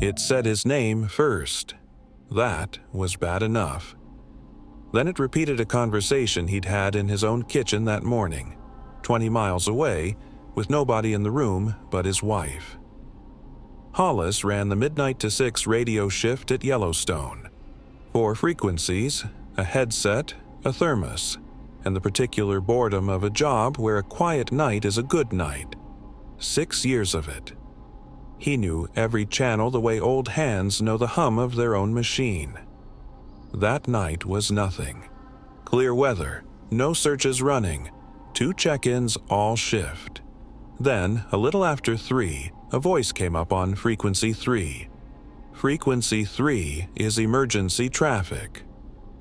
It said his name first. That was bad enough. Then it repeated a conversation he'd had in his own kitchen that morning, 20 miles away, with nobody in the room but his wife. Hollis ran the midnight to 6 radio shift at Yellowstone. 4 frequencies, a headset, a thermos, and the particular boredom of a job where a quiet night is a good night. 6 years of it. He knew every channel the way old hands know the hum of their own machine. That night was nothing. Clear weather, no searches running, 2 check-ins all shift. Then, a little after 3, a voice came up on frequency 3. Frequency 3 is emergency traffic.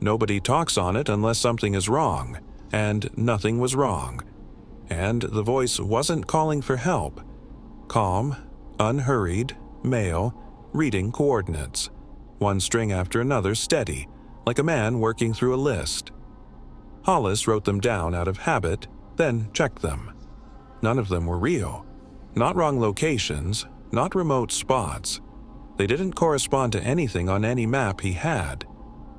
Nobody talks on it unless something is wrong, and nothing was wrong. And the voice wasn't calling for help. Calm, unhurried, male, reading coordinates. One string after another steady, like a man working through a list. Hollis wrote them down out of habit, then checked them. None of them were real. Not wrong locations, not remote spots. They didn't correspond to anything on any map he had.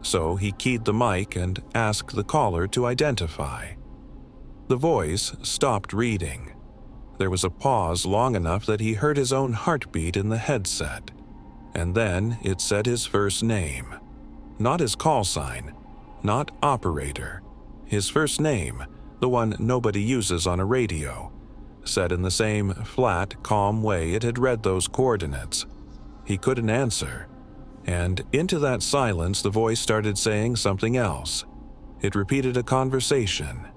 So he keyed the mic and asked the caller to identify. The voice stopped reading. There was a pause long enough that he heard his own heartbeat in the headset. And then it said his first name. Not his call sign, not operator. His first name, the one nobody uses on a radio, said in the same flat, calm way it had read those coordinates. He couldn't answer. And into that silence the voice started saying something else. It repeated a conversation.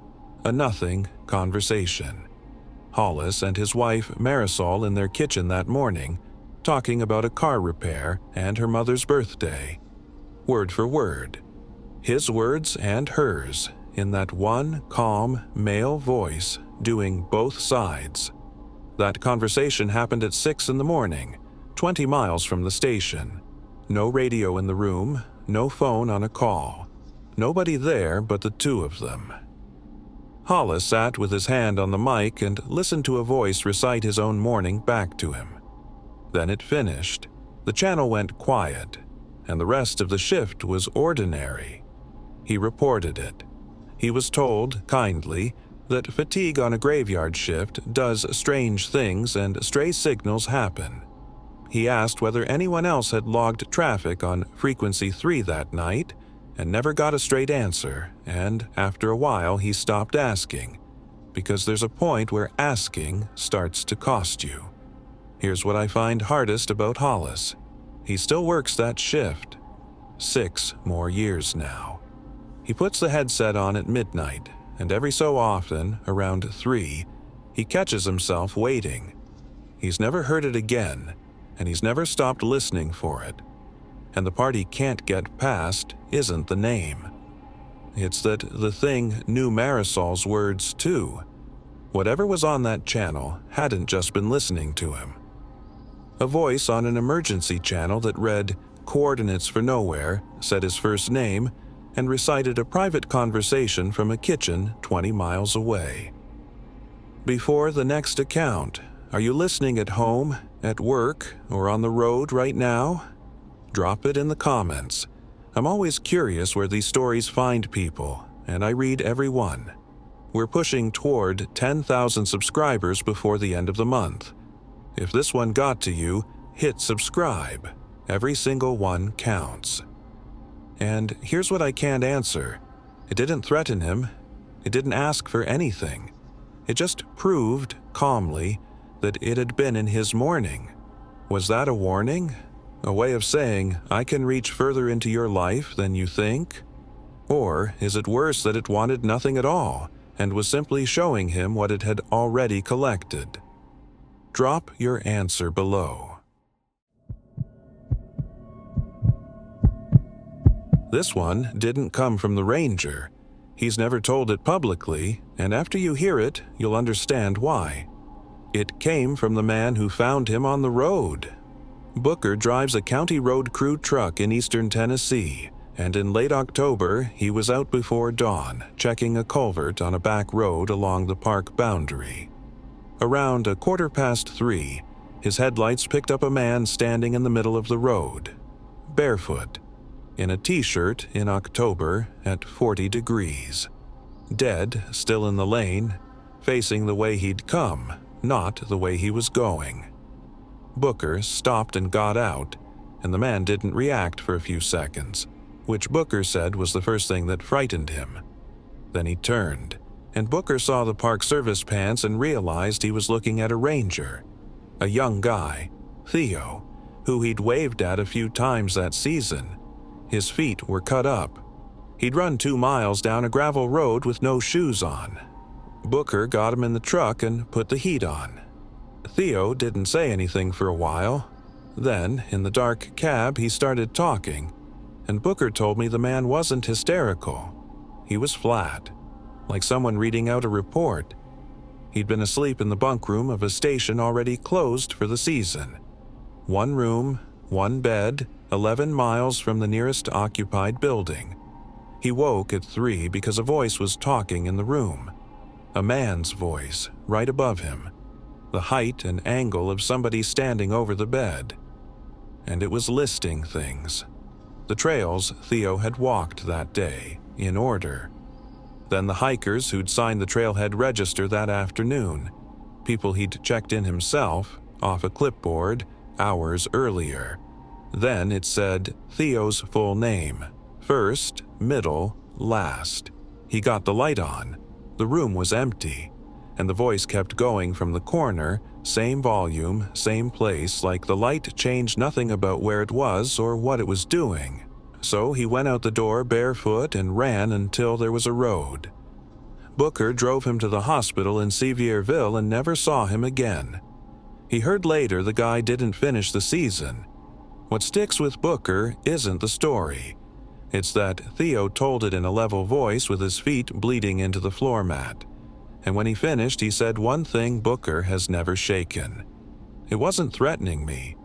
A nothing conversation. Hollis and his wife Marisol in their kitchen that morning, talking about a car repair and her mother's birthday. Word for word. His words and hers, in that one calm male voice, doing both sides. That conversation happened at 6 in the morning, 20 miles from the station. No radio in the room, no phone on a call. Nobody there but the 2 of them. Hollis sat with his hand on the mic and listened to a voice recite his own morning back to him. Then it finished. The channel went quiet, and the rest of the shift was ordinary. He reported it. He was told, kindly, that fatigue on a graveyard shift does strange things and stray signals happen. He asked whether anyone else had logged traffic on frequency 3 that night, and never got a straight answer, and after a while he stopped asking, because there's a point where asking starts to cost you. Here's what I find hardest about Hollis. He still works that shift. 6 more years now. He puts the headset on at midnight, and every so often, around 3, he catches himself waiting. He's never heard it again, and he's never stopped listening for it. And the part he can't get past isn't the name. It's that the thing knew Marisol's words too. Whatever was on that channel hadn't just been listening to him. A voice on an emergency channel that read coordinates for nowhere, said his first name, and recited a private conversation from a kitchen 20 miles away. Before the next account, are you listening at home, at work, or on the road right now? Drop it in the comments. I'm always curious where these stories find people, and I read every one. We're pushing toward 10,000 subscribers before the end of the month. If this one got to you, hit subscribe. Every single one counts. And here's what I can't answer. It didn't threaten him. It didn't ask for anything. It just proved, calmly, that it had been in his morning. Was that a warning? A way of saying, I can reach further into your life than you think? Or is it worse that it wanted nothing at all, and was simply showing him what it had already collected? Drop your answer below. This one didn't come from the ranger. He's never told it publicly, and after you hear it, you'll understand why. It came from the man who found him on the road. Booker drives a county road crew truck in eastern Tennessee, and in late October, he was out before dawn, checking a culvert on a back road along the park boundary. Around 3:15, His headlights picked up a man standing in the middle of the road, barefoot, in a t-shirt in October at 40 degrees. Dead, still in the lane, facing the way he'd come, not the way he was going. Booker stopped and got out, and the man didn't react for a few seconds, which Booker said was the first thing that frightened him. Then he turned, and Booker saw the Park Service pants and realized he was looking at a ranger, a young guy, Theo, who he'd waved at a few times that season. His feet were cut up. He'd run 2 miles down a gravel road with no shoes on. Booker got him in the truck and put the heat on. Theo didn't say anything for a while. Then, in the dark cab, he started talking, and Booker told me the man wasn't hysterical. He was flat, like someone reading out a report. He'd been asleep in the bunk room of a station already closed for the season. 1 room, 1 bed, 11 miles from the nearest occupied building. He woke at 3 because a voice was talking in the room. A man's voice, right above him. The height and angle of somebody standing over the bed. And it was listing things. The trails Theo had walked that day, in order. Then the hikers who'd signed the trailhead register that afternoon. People he'd checked in himself, off a clipboard, hours earlier. Then it said Theo's full name. First, middle, last. He got the light on. The room was empty, and the voice kept going from the corner, same volume, same place, like the light changed nothing about where it was or what it was doing. So he went out the door barefoot and ran until there was a road. Booker drove him to the hospital in Sevierville and never saw him again. He heard later the guy didn't finish the season. What sticks with Booker isn't the story. It's that Theo told it in a level voice with his feet bleeding into the floor mat. And when he finished, he said one thing Booker has never shaken. It wasn't threatening me.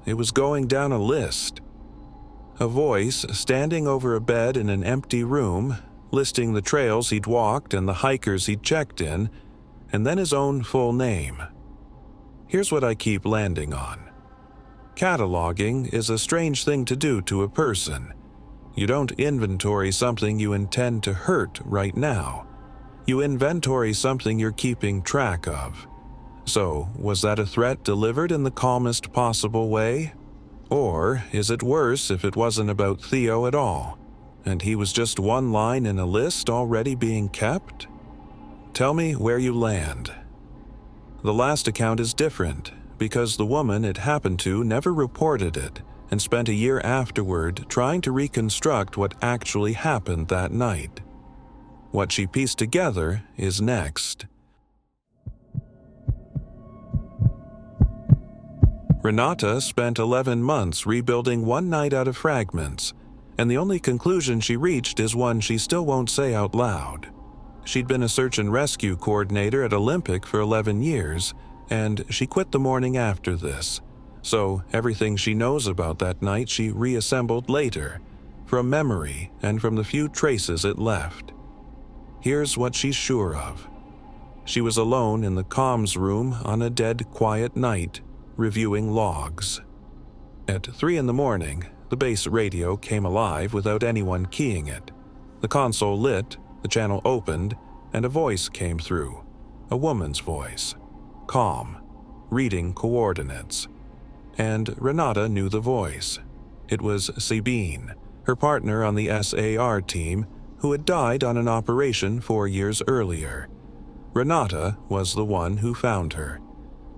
It was going down a list. A voice standing over a bed in an empty room, listing the trails he'd walked and the hikers he'd checked in, and then his own full name. Here's what I keep landing on. Cataloging is a strange thing to do to a person. You don't inventory something you intend to hurt right now. You inventory something you're keeping track of. So, was that a threat delivered in the calmest possible way? Or is it worse if it wasn't about Theo at all, and he was just one line in a list already being kept? Tell me where you land. The last account is different, because the woman it happened to never reported it and spent a year afterward trying to reconstruct what actually happened that night. What she pieced together is next. Renata spent 11 months rebuilding one night out of fragments, and the only conclusion she reached is one she still won't say out loud. She'd been a search and rescue coordinator at Olympic for 11 years, and she quit the morning after this. So everything she knows about that night she reassembled later, from memory and from the few traces it left. Here's what she's sure of. She was alone in the comms room on a dead quiet night, reviewing logs. At 3 a.m, the base radio came alive without anyone keying it. The console lit, the channel opened, and a voice came through. A woman's voice. Calm. Reading coordinates. And Renata knew the voice. It was Sabine, her partner on the SAR team, who had died on an operation 4 years earlier. Renata was the one who found her.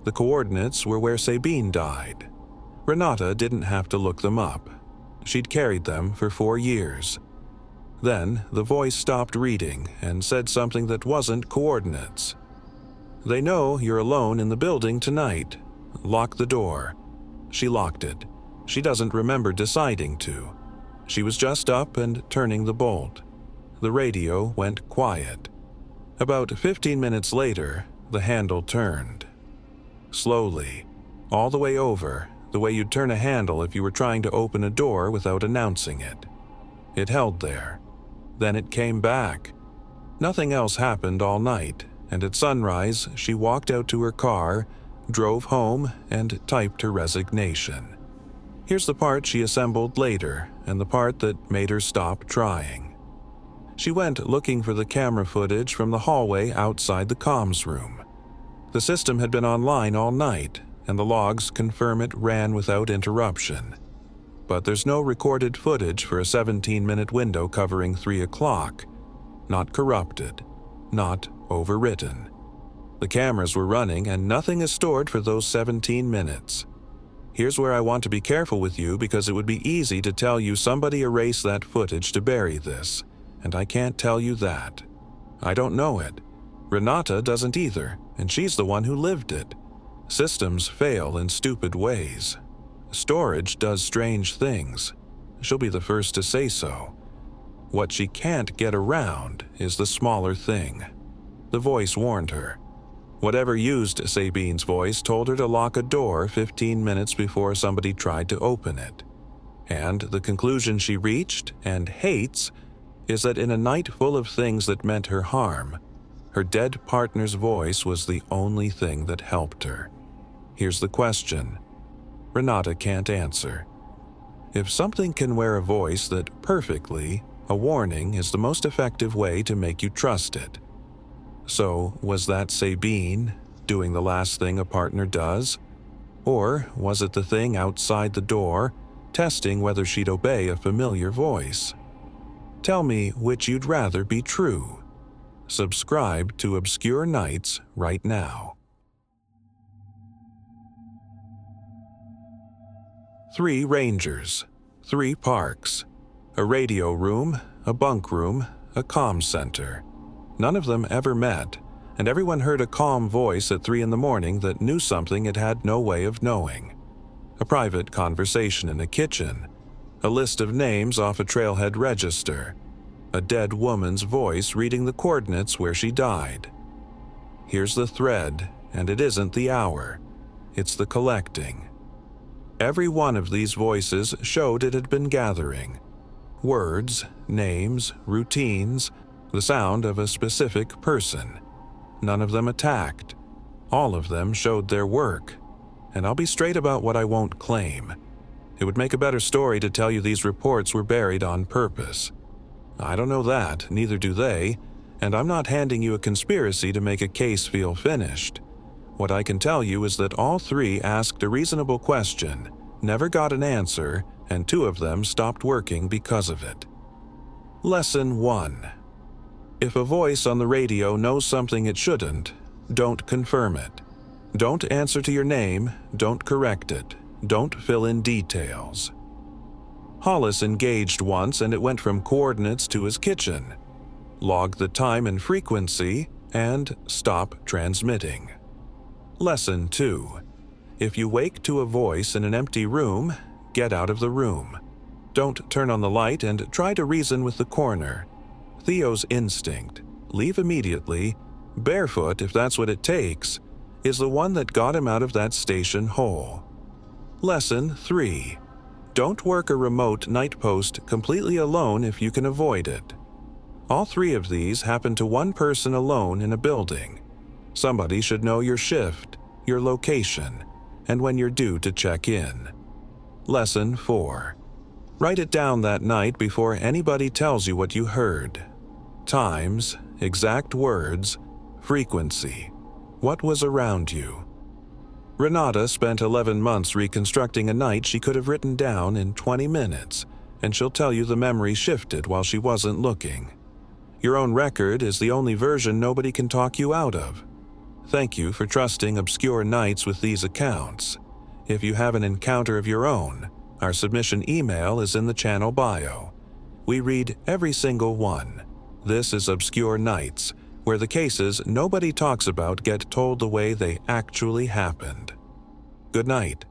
The coordinates were where Sabine died. Renata didn't have to look them up. She'd carried them for 4 years. Then the voice stopped reading and said something that wasn't coordinates. They know you're alone in the building tonight. Lock the door. She locked it. She doesn't remember deciding to. She was just up and turning the bolt. The radio went quiet. About 15 minutes later, the handle turned. Slowly, all the way over, the way you'd turn a handle if you were trying to open a door without announcing it. It held there. Then it came back. Nothing else happened all night, and at sunrise, she walked out to her car, drove home, and typed her resignation. Here's the part she assembled later, and the part that made her stop trying. She went looking for the camera footage from the hallway outside the comms room. The system had been online all night, and the logs confirm it ran without interruption. But there's no recorded footage for a 17-minute window covering 3 o'clock. Not corrupted, not overwritten. The cameras were running, and nothing is stored for those 17 minutes. Here's where I want to be careful with you, because it would be easy to tell you somebody erased that footage to bury this, and I can't tell you that. I don't know it. Renata doesn't either, and she's the one who lived it. Systems fail in stupid ways. Storage does strange things. She'll be the first to say so. What she can't get around is the smaller thing. The voice warned her. Whatever used Sabine's voice told her to lock a door 15 minutes before somebody tried to open it. And the conclusion she reached, and hates, is that in a night full of things that meant her harm, her dead partner's voice was the only thing that helped her. Here's the question Renata can't answer. If something can wear a voice that perfectly, a warning is the most effective way to make you trust it. So, was that Sabine doing the last thing a partner does? Or was it the thing outside the door, testing whether she'd obey a familiar voice? Tell me which you'd rather be true. Subscribe to Obscure Nights right now. 3 rangers, 3 parks, a radio room, a bunk room, a comm center. None of them ever met, and everyone heard a calm voice at 3 in the morning that knew something it had no way of knowing. A private conversation in a kitchen, a list of names off a trailhead register, a dead woman's voice reading the coordinates where she died. Here's the thread, and it isn't the hour. It's the collecting. Every one of these voices showed it had been gathering. Words, names, routines, the sound of a specific person. None of them attacked. All of them showed their work. And I'll be straight about what I won't claim. It would make a better story to tell you these reports were buried on purpose. I don't know that, neither do they, and I'm not handing you a conspiracy to make a case feel finished. What I can tell you is that all 3 asked a reasonable question, never got an answer, and 2 of them stopped working because of it. Lesson 1. If a voice on the radio knows something it shouldn't, don't confirm it. Don't answer to your name, don't correct it, don't fill in details. Hollis engaged once and it went from coordinates to his kitchen. Log the time and frequency, and stop transmitting. Lesson 2. If you wake to a voice in an empty room, get out of the room. Don't turn on the light and try to reason with the coroner. Theo's instinct, leave immediately, barefoot if that's what it takes, is the one that got him out of that station hole. Lesson 3. Don't work a remote night post completely alone if you can avoid it. All 3 of these happen to one person alone in a building. Somebody should know your shift, your location, and when you're due to check in. Lesson 4. Write it down that night before anybody tells you what you heard. Times, exact words, frequency. What was around you? Renata spent 11 months reconstructing a night she could have written down in 20 minutes, and she'll tell you the memory shifted while she wasn't looking. Your own record is the only version nobody can talk you out of. Thank you for trusting Obscure Nights with these accounts. If you have an encounter of your own, our submission email is in the channel bio. We read every single one. This is Obscure Nights, where the cases nobody talks about get told the way they actually happened. Good night.